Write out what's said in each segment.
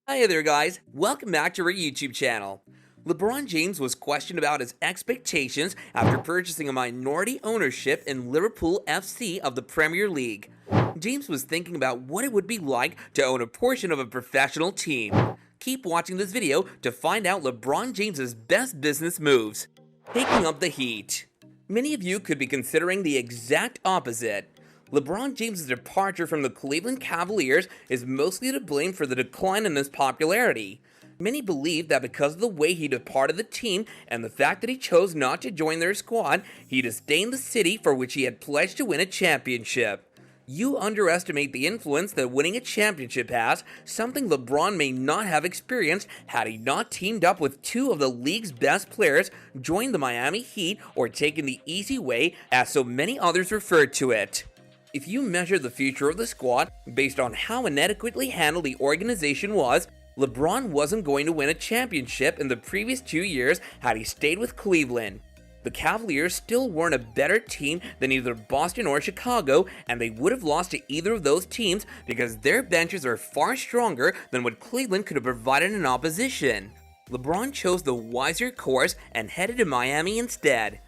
Hi there guys, welcome back to our YouTube channel. LeBron James was questioned about his expectations after purchasing a minority ownership in Liverpool FC of the Premier League. James was thinking about what it would be like to own a portion of a professional team. Keep watching this video to find out LeBron James's best business moves. Taking up the heat. Many of you could be considering the exact opposite. LeBron James' departure from the Cleveland Cavaliers is mostly to blame for the decline in his popularity. Many believe that because of the way he departed the team and the fact that he chose not to join their squad, he disdained the city for which he had pledged to win a championship. You underestimate the influence that winning a championship has, something LeBron may not have experienced had he not teamed up with two of the league's best players, joined the Miami Heat, or taken the easy way, as so many others referred to it. If you measure the future of the squad based on how inadequately handled the organization was, LeBron wasn't going to win a championship in the previous 2 years had he stayed with Cleveland. The Cavaliers still weren't a better team than either Boston or Chicago, and they would have lost to either of those teams because their benches are far stronger than what Cleveland could have provided in opposition. LeBron chose the wiser course and headed to Miami instead.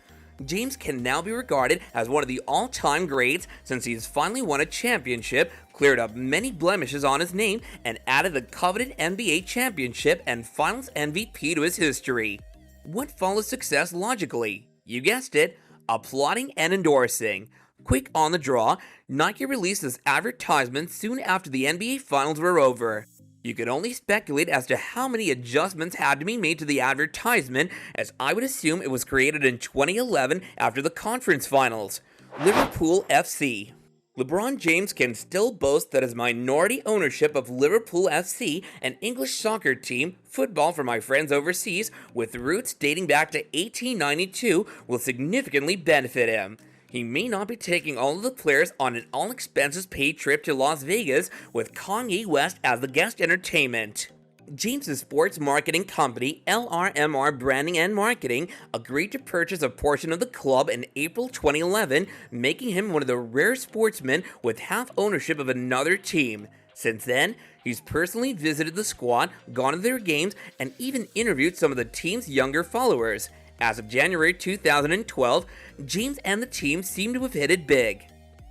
James can now be regarded as one of the all-time greats since he has finally won a championship, cleared up many blemishes on his name, and added the coveted NBA championship and Finals MVP to his history. What follows success logically? You guessed it, applauding and endorsing. Quick on the draw, Nike released this advertisement soon after the NBA Finals were over. You could only speculate as to how many adjustments had to be made to the advertisement, as I would assume it was created in 2011 after the conference finals. Liverpool FC. LeBron James can still boast that his minority ownership of Liverpool FC, an English soccer team, football for my friends overseas, with roots dating back to 1892, will significantly benefit him. He may not be taking all of the players on an all-expenses-paid trip to Las Vegas with Kanye West as the guest entertainment. James' sports marketing company, LRMR Branding and Marketing, agreed to purchase a portion of the club in April 2011, making him one of the rare sportsmen with half ownership of another team. Since then, he's personally visited the squad, gone to their games, and even interviewed some of the team's younger followers. As of January 2012, James and the team seem to have hit it big.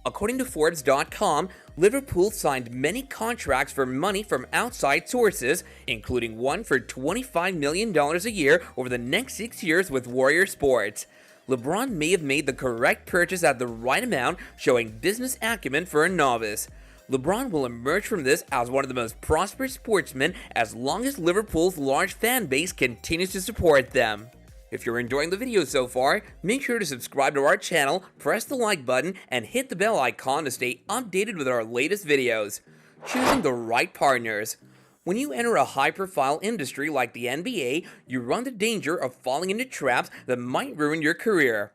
According to Forbes.com, Liverpool signed many contracts for money from outside sources, including one for $25 million a year over the next 6 years with Warrior Sports. LeBron may have made the correct purchase at the right amount, showing business acumen for a novice. LeBron will emerge from this as one of the most prosperous sportsmen as long as Liverpool's large fan base continues to support them. If you're enjoying the video so far, make sure to subscribe to our channel, press the like button, and hit the bell icon to stay updated with our latest videos. Choosing the right partners. When you enter a high-profile industry like the NBA, you run the danger of falling into traps that might ruin your career.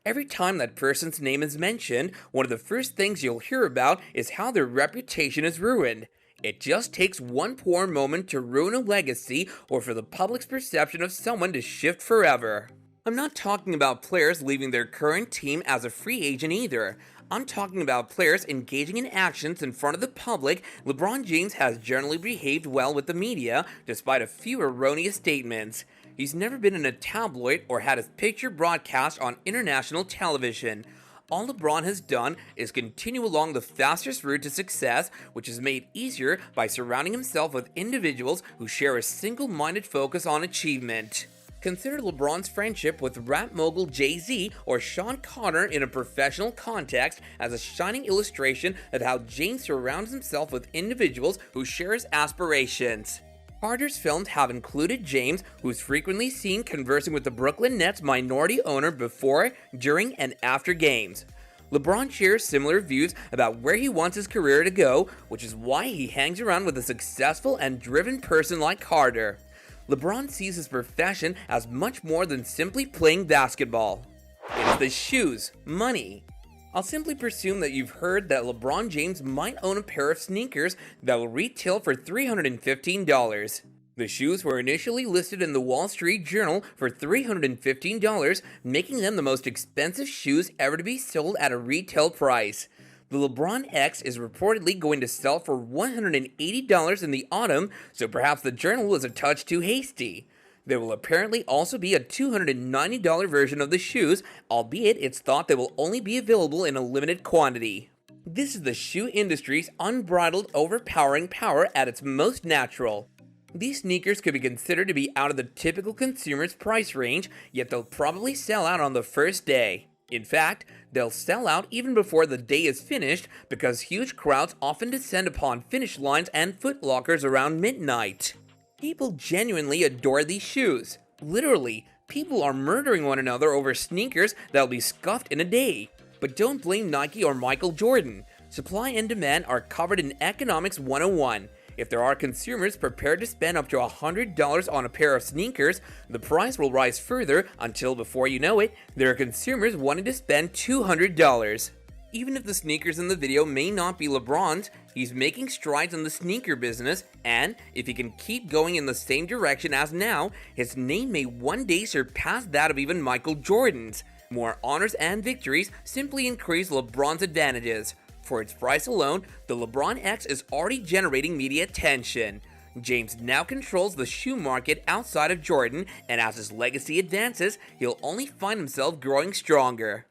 Every time that person's name is mentioned, one of the first things you'll hear about is how their reputation is ruined. It just takes one poor moment to ruin a legacy or for the public's perception of someone to shift forever. I'm not talking about players leaving their current team as a free agent either. I'm talking about players engaging in actions in front of the public. LeBron James has generally behaved well with the media, despite a few erroneous statements. He's never been in a tabloid or had his picture broadcast on international television. All LeBron has done is continue along the fastest route to success, which is made easier by surrounding himself with individuals who share a single-minded focus on achievement. Consider LeBron's friendship with rap mogul Jay-Z or Sean Carter in a professional context as a shining illustration of how James surrounds himself with individuals who share his aspirations. Carter's films have included James, who's frequently seen conversing with the Brooklyn Nets minority owner before, during, and after games. LeBron shares similar views about where he wants his career to go, which is why he hangs around with a successful and driven person like Carter. LeBron sees his profession as much more than simply playing basketball. It's the shoes, money. I'll simply presume that you've heard that LeBron James might own a pair of sneakers that will retail for $315. The shoes were initially listed in the Wall Street Journal for $315, making them the most expensive shoes ever to be sold at a retail price. The LeBron X is reportedly going to sell for $180 in the autumn, so perhaps the journal was a touch too hasty. There will apparently also be a $290 version of the shoes, albeit it's thought they will only be available in a limited quantity. This is the shoe industry's unbridled, overpowering power at its most natural. These sneakers could be considered to be out of the typical consumer's price range, yet they'll probably sell out on the first day. In fact, they'll sell out even before the day is finished because huge crowds often descend upon finish lines and Foot Lockers around midnight. People genuinely adore these shoes. Literally, people are murdering one another over sneakers that'll be scuffed in a day. But don't blame Nike or Michael Jordan. Supply and demand are covered in Economics 101. If there are consumers prepared to spend up to $100 on a pair of sneakers, the price will rise further until, before you know it, there are consumers wanting to spend $200. Even if the sneakers in the video may not be LeBron's, he's making strides in the sneaker business, and if he can keep going in the same direction as now, his name may one day surpass that of even Michael Jordan's. More honors and victories simply increase LeBron's advantages. For its price alone, the LeBron X is already generating media attention. James now controls the shoe market outside of Jordan, and as his legacy advances, he'll only find himself growing stronger.